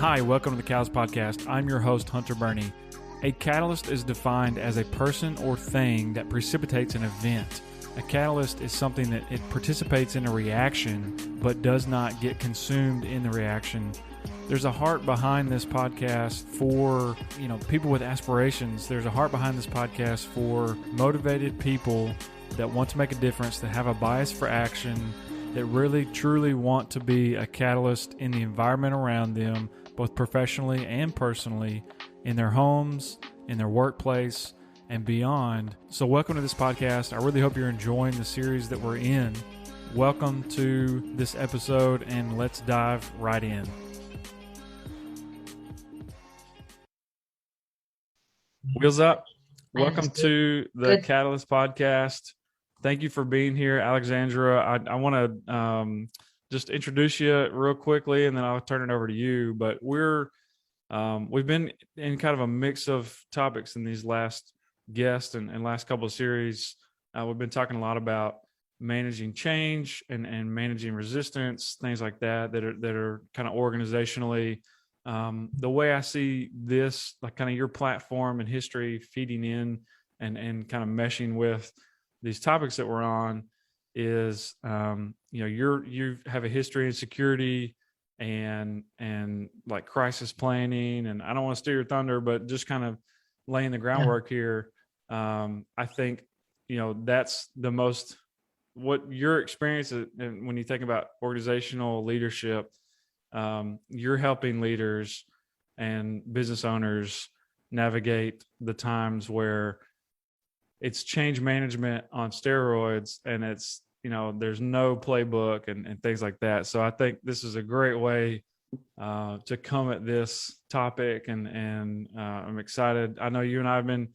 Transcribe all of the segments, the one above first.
Hi, welcome to the Catalyst Podcast. I'm your host, Hunter Burney. A catalyst is defined as a person or thing that precipitates an event. A catalyst is something that it participates in a reaction but does not get consumed in the reaction. There's a heart behind this podcast for, people with aspirations. There's a heart behind this podcast for motivated people that want to make a difference, that have a bias for action, that really truly want to be a catalyst in the environment around them, both professionally and personally, in their homes, in their workplace, and beyond. So welcome to this podcast. I really hope you're enjoying the series that we're in. Welcome to this episode, and let's dive right in. Wheels up. Welcome to the Catalyst Podcast. Thank you for being here, Alexandra. I want to just introduce you real quickly, and then I'll turn it over to you. But we've been in kind of a mix of topics in these last guests and last couple of series. We've been talking a lot about managing change and managing resistance, things like that are kind of organizationally. The way I see this, like kind of your platform and history feeding in and kind of meshing with these topics that we're on is, you have a history in security and like crisis planning, and I don't want to steal your thunder, but just kind of laying the groundwork here. I think, that's the most, what your experience is, and when you think about organizational leadership, you're helping leaders and business owners navigate the times where it's change management on steroids, and it's, there's no playbook and things like that. So I think this is a great way to come at this topic, and I'm excited. I know you and I have been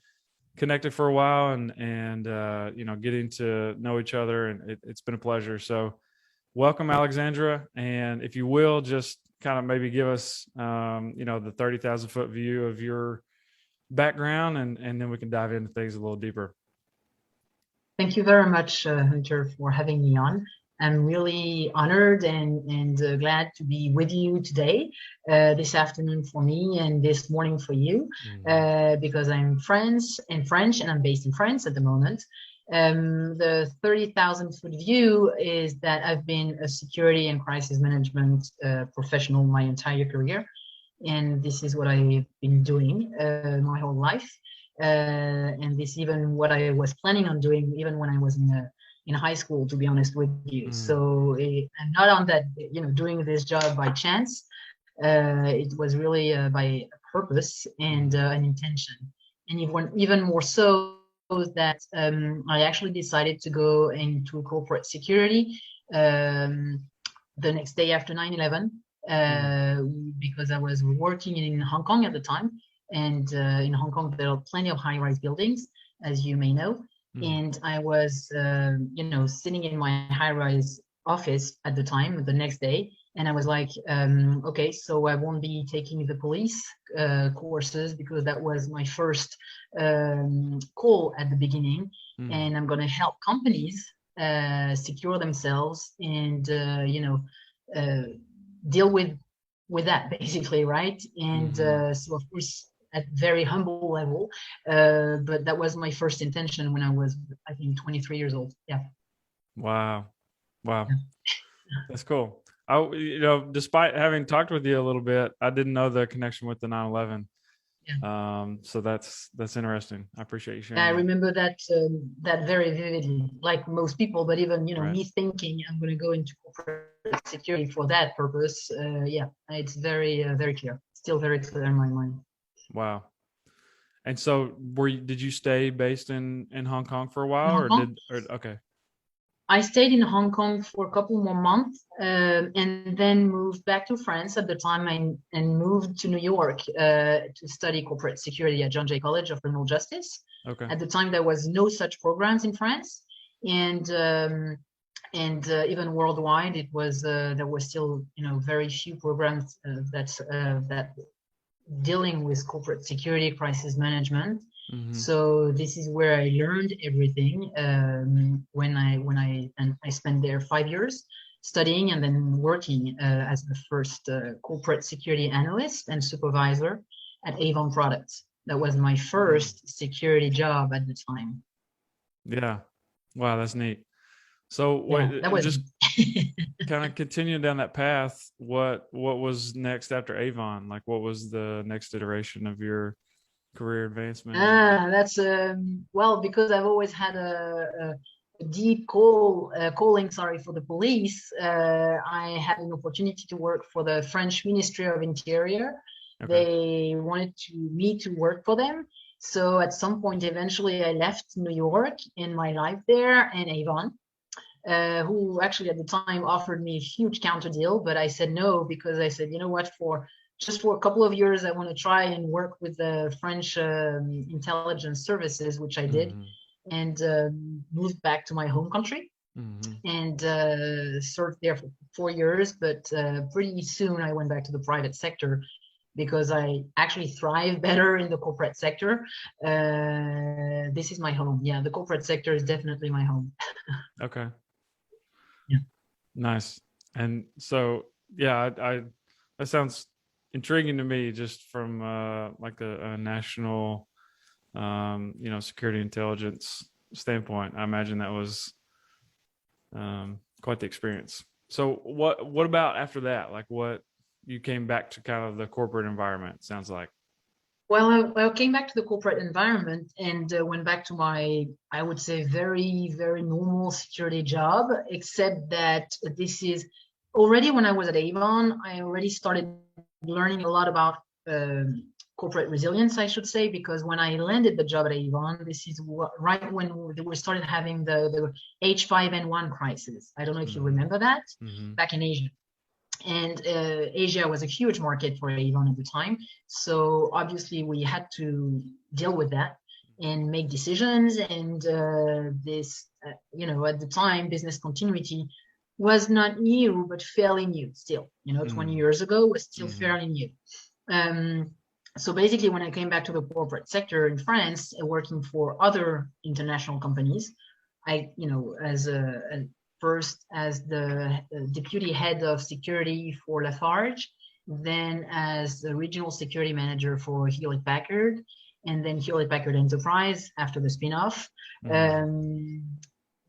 connected for a while, and getting to know each other, and it's been a pleasure. So welcome, Alexandra. And if you will, just kind of maybe give us, the 30,000 foot view of your background, and then we can dive into things a little deeper. Thank you very much, Hunter, for having me on. I'm really honored and glad to be with you today, this afternoon for me and this morning for you, because I'm French, and I'm based in France at the moment. The 30,000 foot view is that I've been a security and crisis management professional my entire career. And this is what I've been doing my whole life. And this even what I was planning on doing even when I was in high school, to be honest with you. So I'm not on that, doing this job by chance. It was really by purpose and an intention. And even more so that I actually decided to go into corporate security the next day after 9/11, because I was working in Hong Kong at the time. And in Hong Kong, there are plenty of high-rise buildings, as you may know. And I was, sitting in my high-rise office at the time, the next day. And I was like, okay, so I won't be taking the police courses, because that was my first call at the beginning. And I'm going to help companies secure themselves and, deal with that, basically, right? And so, of course, at very humble level, but that was my first intention when I was, I think, 23 years old. Yeah. Wow. Yeah. That's cool. Despite having talked with you a little bit, I didn't know the connection with the 9/11. Yeah. So that's interesting. I appreciate you sharing. I remember that very vividly, like most people, but even, right. Me thinking I'm going to go into corporate security for that purpose. It's very, very clear. Still very clear in my mind. Wow. And so did you stay based in Hong Kong for a while, okay. I stayed in Hong Kong for a couple more months, and then moved back to France at the time, and moved to New York to study corporate security at John Jay College of Criminal Justice. Okay. At the time, there was no such programs in France, and even worldwide, it was there were still very few programs that dealing with corporate security, crisis management. So this is where I learned everything when I spent there 5 years, studying and then working as the first corporate security analyst and supervisor at Avon Products. That was my first security job at the time. Yeah. Wow, that's neat. So what, yeah, that was just kind of continuing down that path, what was next after Avon? Like, what was the next iteration of your career advancement? That's well, because I've always had a deep calling, sorry, for the police. I had an opportunity to work for the French Ministry of Interior. Okay. They wanted me to work for them. So at some point, eventually, I left New York in my life there, and Avon, who actually at the time offered me a huge counter deal, but I said no, because I said, you know what, just for a couple of years, I want to try and work with the French intelligence services, which I did, and moved back to my home country and served there for 4 years. But pretty soon I went back to the private sector because I actually thrive better in the corporate sector. This is my home. Yeah, the corporate sector is definitely my home. Okay. Yeah. Nice. And so, yeah, I that sounds intriguing to me, just from like a national, security intelligence standpoint. I imagine that was quite the experience. So what about after that? Like, what, you came back to kind of the corporate environment, sounds like. Well, I came back to the corporate environment and went back to my, I would say, very, very normal security job, except that this is already when I was at Avon, I already started learning a lot about corporate resilience, I should say, because when I landed the job at Avon, this is right when we started having the H5N1 crisis. I don't know if you remember that, back in Asia. And Asia was a huge market for Avon at the time. So obviously we had to deal with that and make decisions. And this, at the time, business continuity was not new, but fairly new still. 20 years ago was still fairly new. So basically, when I came back to the corporate sector in France, working for other international companies, first as the deputy head of security for Lafarge, then as the regional security manager for Hewlett Packard, and then Hewlett Packard Enterprise after the spin-off.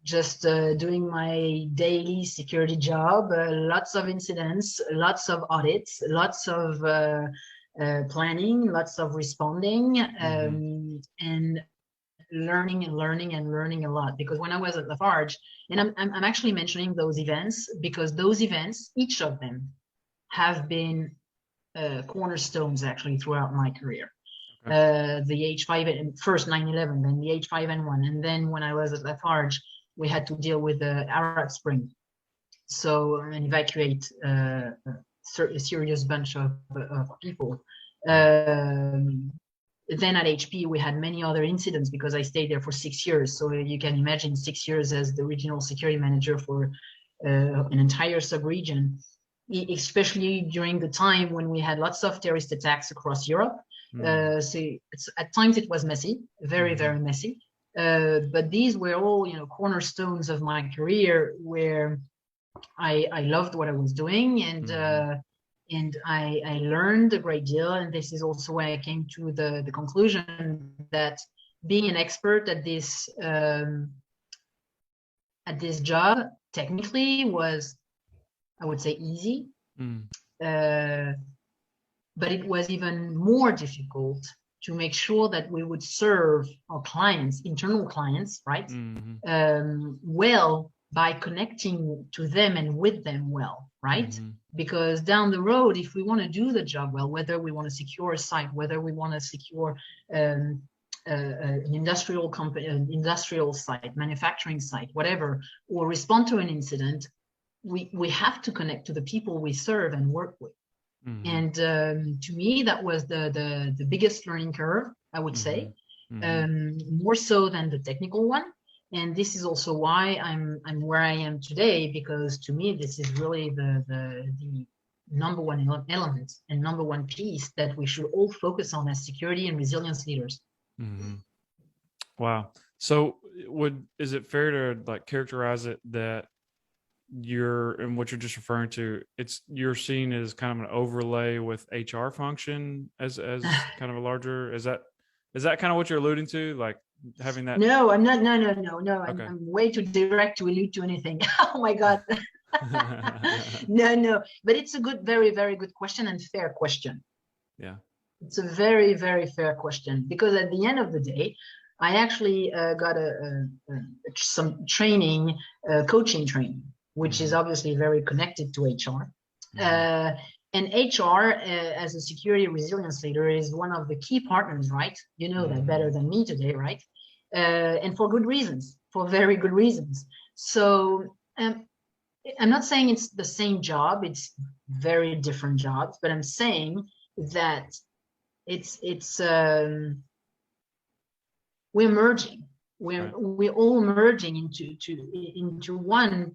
Just doing my daily security job, lots of incidents, lots of audits, lots of planning, lots of responding, and learning a lot. Because when I was at Lafarge, and I'm actually mentioning those events because those events, each of them, have been cornerstones actually throughout my career. The H5, first 9/11, then the H5N1, and then when I was at Lafarge, we had to deal with the Arab Spring, and evacuate a serious bunch of people. Then at HP, we had many other incidents because I stayed there for 6 years. So you can imagine 6 years as the regional security manager for an entire sub-region, especially during the time when we had lots of terrorist attacks across Europe. So at times it was messy, very, very messy. But these were all, cornerstones of my career where I loved what I was doing, and I learned a great deal. And this is also why I came to the conclusion that being an expert at this job technically was, I would say, easy. But it was even more difficult to make sure that we would serve our clients, internal clients, right, well, by connecting to them and with them well, right? Because down the road, if we want to do the job well, whether we want to secure a site, whether we want to secure an industrial company, an industrial site, manufacturing site, whatever, or respond to an incident, we have to connect to the people we serve and work with. And to me, that was the biggest learning curve, I would say, more so than the technical one. And this is also why I'm where I am today, because to me, this is really the number one element and number one piece that we should all focus on as security and resilience leaders. Wow. So is it fair to like characterize it that and what you're just referring to, you're seen as kind of an overlay with HR function as kind of a larger, is that kind of what you're alluding to, like having that? No, I'm not. No. Okay. I'm way too direct to allude to anything. Oh my God. No. But it's a good, very, very good question and fair question. Yeah. It's a very, very fair question, because at the end of the day, I actually got some training, coaching training, which is obviously very connected to HR. And HR, as a security resilience leader, is one of the key partners, right? You know that better than me today, right? And for good reasons, for very good reasons. So I'm not saying it's the same job, it's very different jobs, but I'm saying that we're merging. We're all merging into one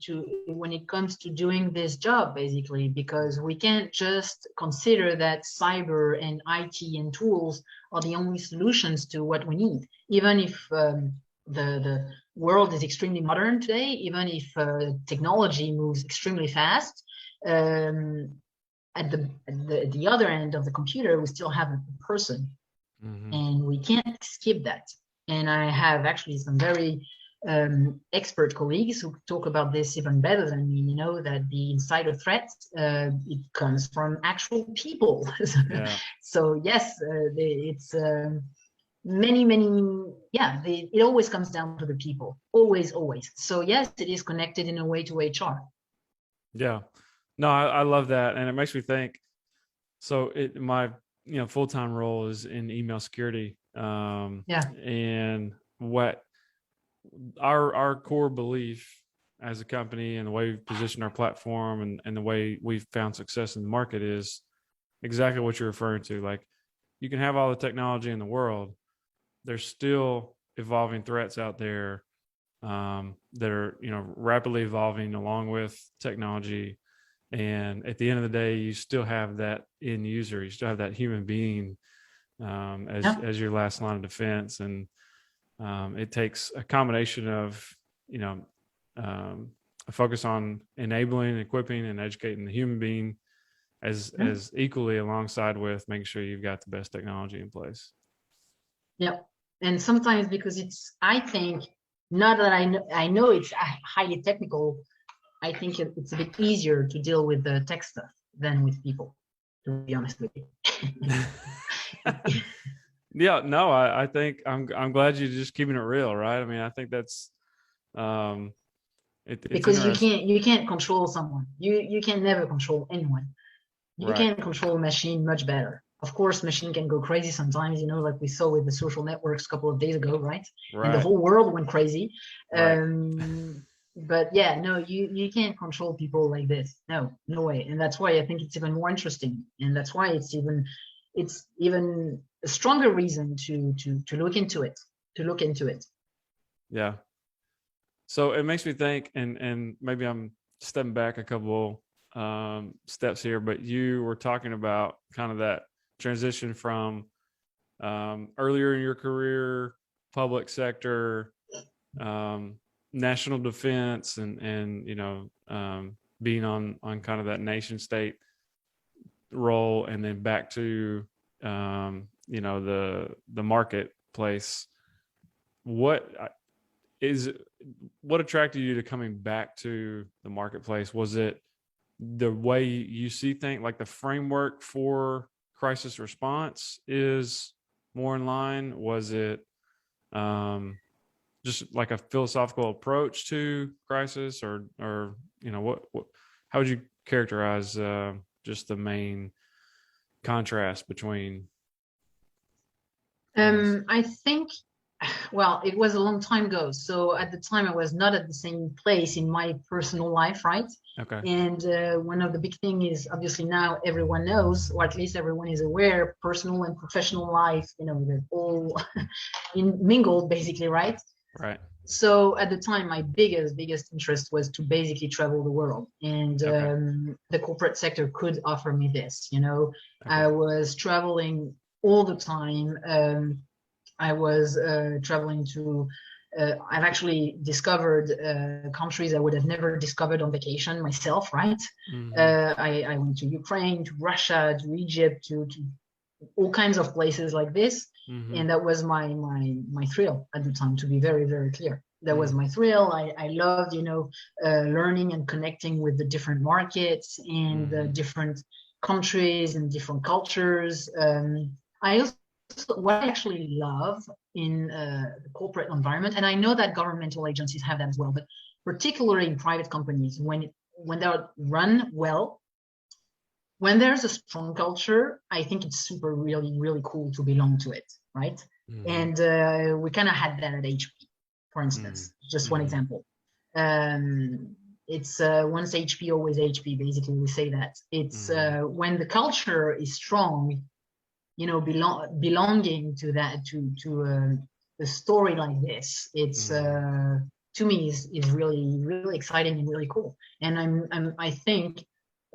when it comes to doing this job, basically, because we can't just consider that cyber and IT and tools are the only solutions to what we need. Even if the world is extremely modern today, even if technology moves extremely fast, at the other end of the computer, we still have a person, and we can't skip that. And I have actually some very expert colleagues who talk about this even better than me. You know that the insider threat, it comes from actual people. Yeah. So yes, it's many. Yeah, it always comes down to the people. Always. So yes, it is connected in a way to HR. Yeah. No, I love that. And it makes me think, so my, full-time role is in email security. And what our core belief as a company and the way we've positioned our platform and the way we've found success in the market is exactly what you're referring to. Like, you can have all the technology in the world, there's still evolving threats out there that are, rapidly evolving along with technology. And at the end of the day, you still have that end user, you still have that human being as your last line of defense. And it takes a combination of, a focus on enabling, equipping, and educating the human being as equally alongside with making sure you've got the best technology in place. Yep. And sometimes, because I think, not that I know it's highly technical, I think it's a bit easier to deal with the tech stuff than with people, to be honest with you. Yeah, no, I think I'm glad you're just keeping it real, right? I mean, I think that's because you can't control someone. You can never control anyone. You can control a machine much better. Of course, machine can go crazy sometimes, like we saw with the social networks a couple of days ago, right? And the whole world went crazy. But yeah, no, you can't control people like this. No way. And that's why I think it's even more interesting. And that's why it's even a stronger reason to look into it. Yeah. So it makes me think, and maybe I'm stepping back a couple steps here, but you were talking about kind of that transition from earlier in your career, public sector, national defense, and being on kind of that nation state role, and then back to the marketplace. What attracted you to coming back to the marketplace? Was it the way you see things, like the framework for crisis response is more in line? Was it just like a philosophical approach to crisis, or what how would you characterize just the main contrast between? I think, well, it was a long time ago, so at the time I was not at the same place in my personal life, right? Okay. And one of the big things is, obviously now everyone knows, or at least everyone is aware, personal and professional life, they're all mingled, basically, right? Right. So at the time, my biggest interest was to basically travel the world, and the corporate sector could offer me this. I was traveling all the time. I was traveling to I've actually discovered countries I would have never discovered on vacation myself, right? I went to Ukraine, to Russia, to Egypt, to all kinds of places like this. And that was my thrill at the time, to be very, very clear. That was my thrill. I loved, learning and connecting with the different markets and the different countries and different cultures. What I actually love in the corporate environment, and I know that governmental agencies have that as well, but particularly in private companies, when they're run well, when there's a strong culture, I think it's super really, really cool to belong to it, right? And we kind of had that at HP, for instance, just one example. It's once HP, always HP, basically, we say that. It's when the culture is strong, belonging to that, to a story like this, it's to me is really, really exciting and really cool. And I think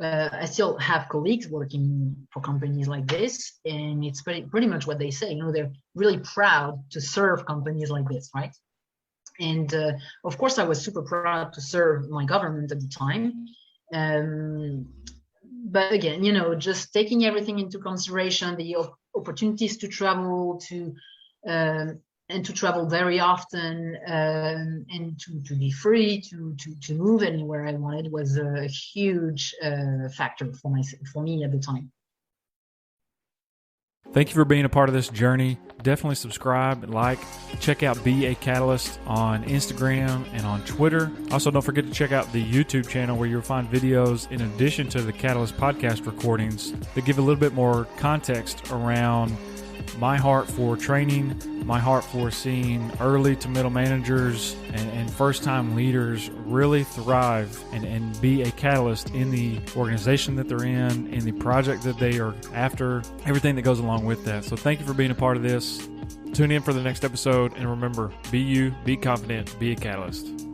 I still have colleagues working for companies like this, and it's pretty much what they say. They're really proud to serve companies like this, right? And of course, I was super proud to serve my government at the time. But again, just taking everything into consideration, the opportunities to travel, and to travel very often, and to be free to move anywhere I wanted was a huge factor for me at the time. Thank you for being a part of this journey. Definitely subscribe, check out Be a Catalyst on Instagram and on Twitter. Also, don't forget to check out the YouTube channel where you'll find videos in addition to the Catalyst podcast recordings that give a little bit more context around my heart for training, my heart for seeing early to middle managers and first-time leaders really thrive and be a catalyst in the organization that they're in the project that they are after, everything that goes along with that. So thank you for being a part of this. Tune in for the next episode, and remember, be you, be confident, be a catalyst.